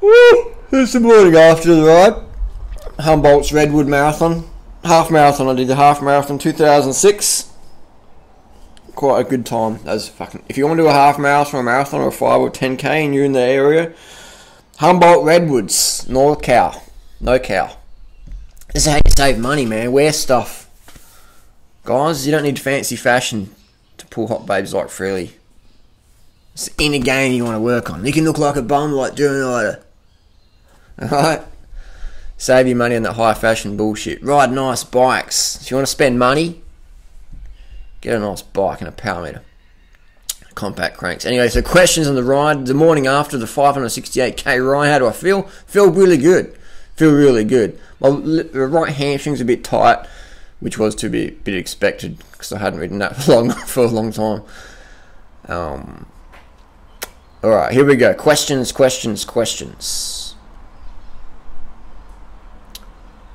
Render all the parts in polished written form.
Woo! It's the morning after the ride. Humboldt's Redwood Marathon. Half marathon. I did the half marathon 2006. Quite a good time. If you want to do a half marathon or a marathon or a 5 or 10k and you're in the area, Humboldt Redwoods, NorCal. No cow. This is how you save money, man. Wear stuff. Guys, you don't need fancy fashion to pull hot babes like Freely. It's the inner game you want to work on. You can look like a bum like Durianrider. Alright? Save your money on that high fashion bullshit. Ride nice bikes. If you want to spend money, get a nice bike and a power meter. Compact cranks. Anyway, so questions on the ride. The morning after the 568k ride, how do I feel? Feel really good. Feel really good. My right hamstring's a bit tight, which was to be a bit expected because I hadn't ridden that for a long time. Alright, here we go. Questions.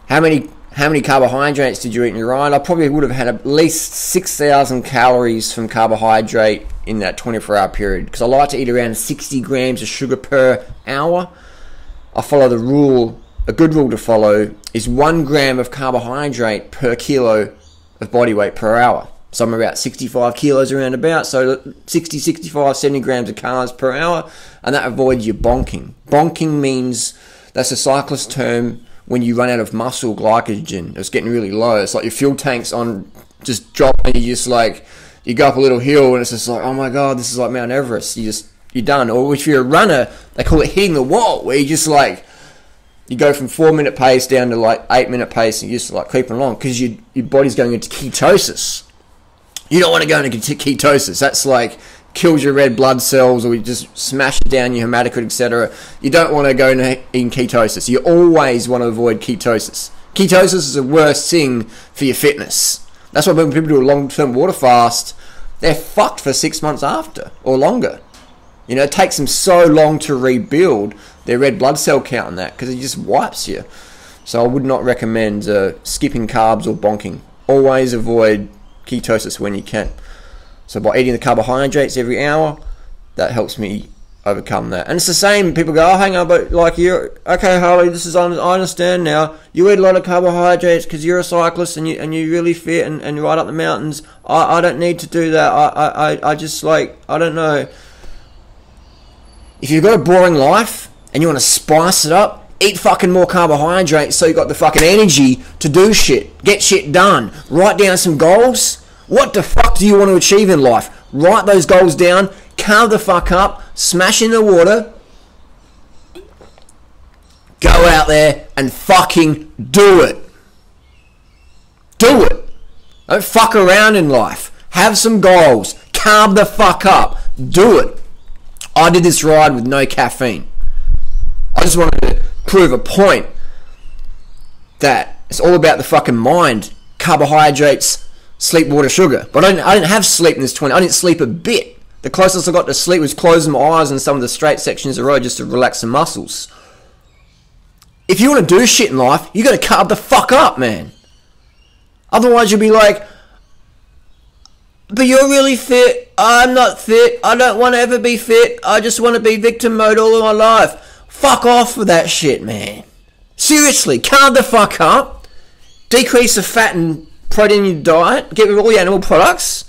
How many carbohydrates did you eat in your ride? I probably would have had at least 6,000 calories from carbohydrate in that 24-hour period because I like to eat around 60 grams of sugar per hour. I follow the rule. A good rule to follow is 1 gram of carbohydrate per kilo of body weight per hour. So I'm about 65 kilos around about, so 60, 65, 70 grams of carbs per hour, and that avoids your bonking. Bonking means, that's a cyclist term, when you run out of muscle glycogen. It's getting really low. It's like your fuel tank's on, just drop, and you just like, you go up a little hill, and it's just like, oh my god, this is like Mount Everest. You're done. Or if you're a runner, they call it hitting the wall, where you just like, you go from 4-minute pace down to like 8-minute pace, and you're just like creeping along, because your body's going into ketosis. You don't want to go into ketosis. That's like kills your red blood cells, or you just smash down your hematocrit, etc. You don't want to go in ketosis. You always want to avoid ketosis. Ketosis is the worst thing for your fitness. That's why when people do a long-term water fast, they're fucked for 6 months after or longer. You know, it takes them so long to rebuild their red blood cell count on that because it just wipes you. So I would not recommend skipping carbs or bonking. Always avoid ketosis when you can. So by eating the carbohydrates every hour, that helps me overcome that. And it's the same. People go, oh, hang on, but like you're okay, Harley. I understand now. You eat a lot of carbohydrates because you're a cyclist and you're really fit and you ride up the mountains. I don't need to do that. I just like, I don't know. If you've got a boring life and you want to spice it up, eat fucking more carbohydrates so you got the fucking energy to do shit, get shit done, write down some goals. What the fuck do you want to achieve in life? Write those goals down, carve the fuck up, smash in the water, go out there and fucking do it. Do it. Don't fuck around in life. Have some goals. Carve the fuck up. Do it. I did this ride with no caffeine. I just wanted to prove a point that it's all about the fucking mind. Carbohydrates, sleep, water, sugar. But I didn't have sleep in this 20. I didn't sleep a bit. The closest I got to sleep was closing my eyes on some of the straight sections of the road just to relax the muscles. If you want to do shit in life, you got to carb the fuck up, man. Otherwise you'll be like, but you're really fit. I'm not fit. I don't want to ever be fit. I just want to be victim mode all of my life. Fuck off with that shit, man. Seriously, carb the fuck up. Decrease the fat and protein in your diet. Get rid of all the animal products.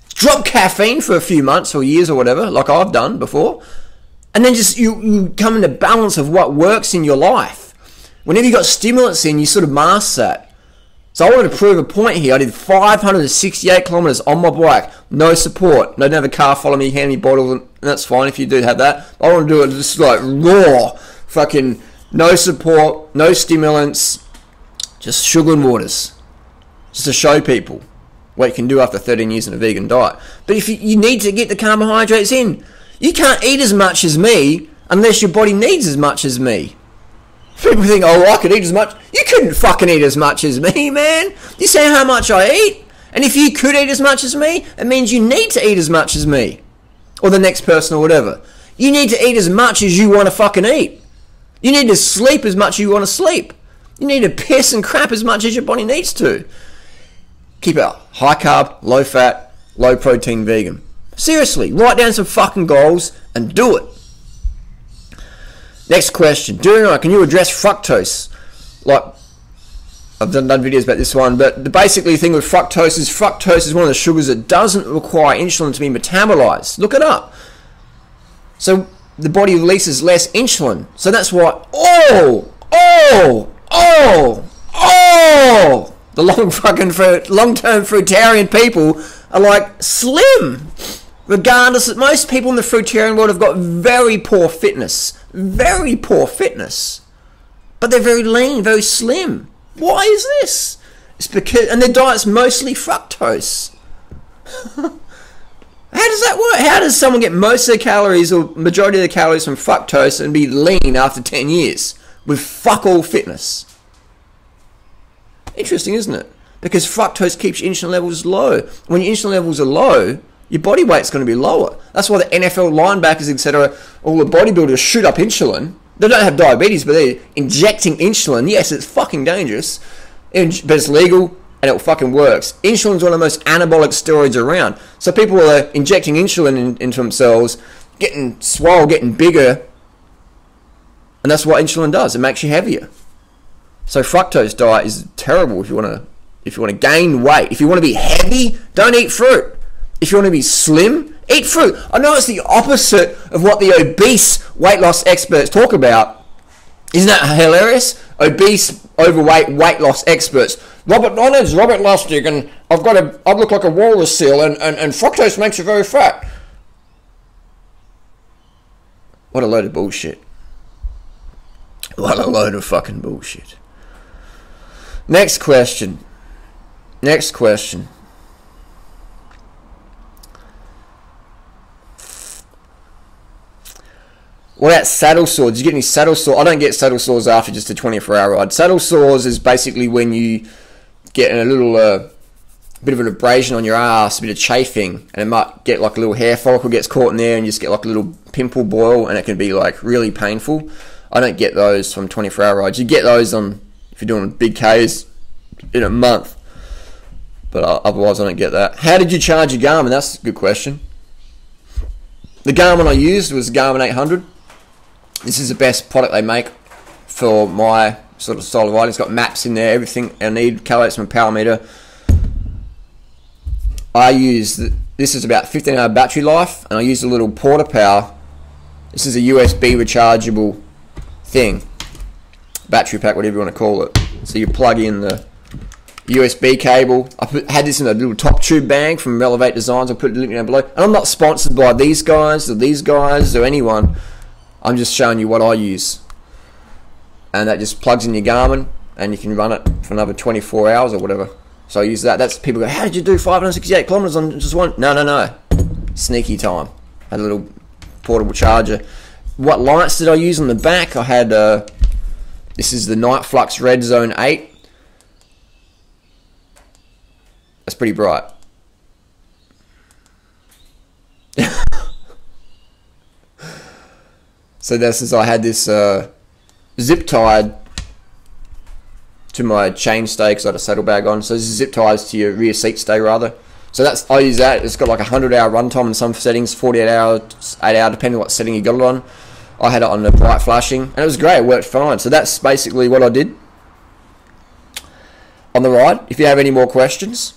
Drop caffeine for a few months or years or whatever, like I've done before. And then just you come into balance of what works in your life. Whenever you got stimulants in, you sort of master that. So I wanted to prove a point here. I did 568 kilometers on my bike, no support. I didn't have a car follow me, hand me bottles, and that's fine if you do have that. I want to do it just like raw, fucking no support, no stimulants, just sugar and waters, just to show people what you can do after 13 years in a vegan diet. But if you need to get the carbohydrates in, you can't eat as much as me unless your body needs as much as me. People think, oh, I could eat as much. You couldn't fucking eat as much as me, man. You say how much I eat. And if you could eat as much as me, it means you need to eat as much as me. Or the next person or whatever. You need to eat as much as you want to fucking eat. You need to sleep as much as you want to sleep. You need to piss and crap as much as your body needs to. Keep it high carb, low fat, low protein vegan. Seriously, write down some fucking goals and do it. Next question. Durianrider, can you address fructose? Like, I've done videos about this one, but basically the thing with fructose is one of the sugars that doesn't require insulin to be metabolized. Look it up. So the body releases less insulin. So that's why, the long-term fruitarian people are like slim. Regardless that most people in the fruitarian world have got very poor fitness. But they're very lean, very slim. Why is this? It's because, and their diet's mostly fructose. How does that work? How does someone get most of their calories or majority of their calories from fructose and be lean after 10 years with fuck all fitness? Interesting, isn't it? Because fructose keeps your insulin levels low. When your insulin levels are low, your body weight's going to be lower. That's why the NFL linebackers, etc., all the bodybuilders shoot up insulin. They don't have diabetes, but they're injecting insulin. Yes, it's fucking dangerous, but it's legal and it fucking works. Insulin's one of the most anabolic steroids around. So people are injecting insulin into themselves, getting swole, getting bigger, and that's what insulin does. It makes you heavier. So fructose diet is terrible if you want to gain weight. If you want to be heavy, don't eat fruit. If you want to be slim, eat fruit. I know it's the opposite of what the obese weight loss experts talk about. Isn't that hilarious? Obese, overweight, weight loss experts. My name's Robert Lustig, and I look like a walrus seal, and fructose makes you very fat. What a load of bullshit. What a load of fucking bullshit. Next question. What about saddle sores? Did you get any saddle sores? I don't get saddle sores after just a 24-hour ride. Saddle sores is basically when you get a little bit of an abrasion on your ass, a bit of chafing, and it might get like a little hair follicle gets caught in there and you just get like a little pimple boil, and it can be like really painful. I don't get those from 24-hour rides. You get those if you're doing big Ks in a month, but otherwise I don't get that. How did you charge your Garmin? That's a good question. The Garmin I used was Garmin 800. This is the best product they make for my sort of style of riding. It's got maps in there, everything I need, calories from a power meter. This is about 15-hour battery life, and I use a little Porta Power. This is a USB rechargeable thing, battery pack, whatever you want to call it. So you plug in the USB cable. Had this in a little top tube bag from Elevate Designs. I'll put the link down below. And I'm not sponsored by these guys or anyone. I'm just showing you what I use. And that just plugs in your Garmin, and you can run it for another 24 hours or whatever. So I use that. That's people go, how did you do 568 kilometers on just one? No. Sneaky time. Had a little portable charger. What lights did I use on the back? I had, this is the Night Flux Red Zone 8. That's pretty bright. So this is, I had this zip tied to my chain stay because I had a saddlebag on. So this is zip ties to your rear seat stay rather. So I use that. It's got like 100-hour runtime in some settings, 48 hours, 8 hour, depending on what setting you got it on. I had it on the bright flashing, and it was great. It worked fine. So that's basically what I did on the ride. If you have any more questions,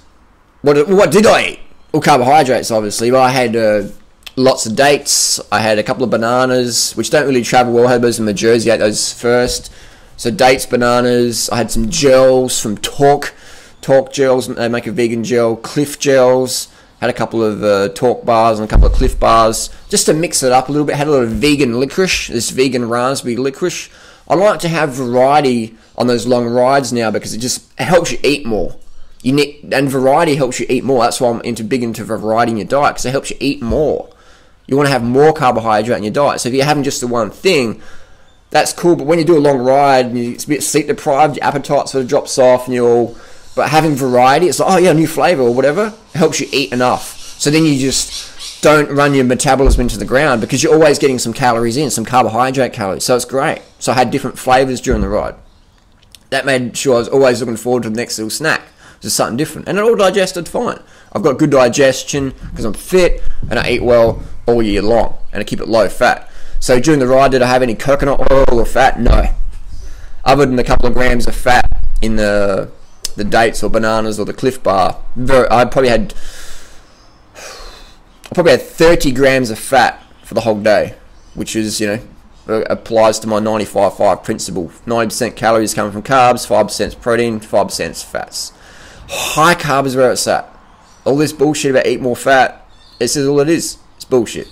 what did I eat? Well, carbohydrates, obviously. But I had lots of dates. I had a couple of bananas, which don't really travel well. I had those in New Jersey. I ate those first. So dates, bananas. I had some gels from Talk gels. They make a vegan gel. Cliff gels. Had a couple of Talk bars and a couple of Cliff bars, just to mix it up a little bit. Had a lot of vegan licorice, this vegan raspberry licorice. I like to have variety on those long rides now because it helps you eat more. And variety helps you eat more. That's why I'm big into variety in your diet, because it helps you eat more. You want to have more carbohydrate in your diet. So if you're having just the one thing, that's cool. But when you do a long ride and it's a bit sleep deprived, your appetite sort of drops off, and but having variety, it's like, oh yeah, new flavor or whatever, it helps you eat enough. So then you just don't run your metabolism into the ground because you're always getting some calories in, some carbohydrate calories. So it's great. So I had different flavors during the ride. That made sure I was always looking forward to the next little snack. Just something different. And it all digested fine. I've got good digestion because I'm fit and I eat well all year long and I keep it low fat. So during the ride, did I have any coconut oil or fat? No. Other than a couple of grams of fat in the dates or bananas or the Cliff Bar. I probably had 30 grams of fat for the whole day, which is, applies to my 95-5 principle. 90% calories coming from carbs, 5% protein, 5% fats. High carb is where it's at. All this bullshit about eat more fat, this is all it is. It's bullshit.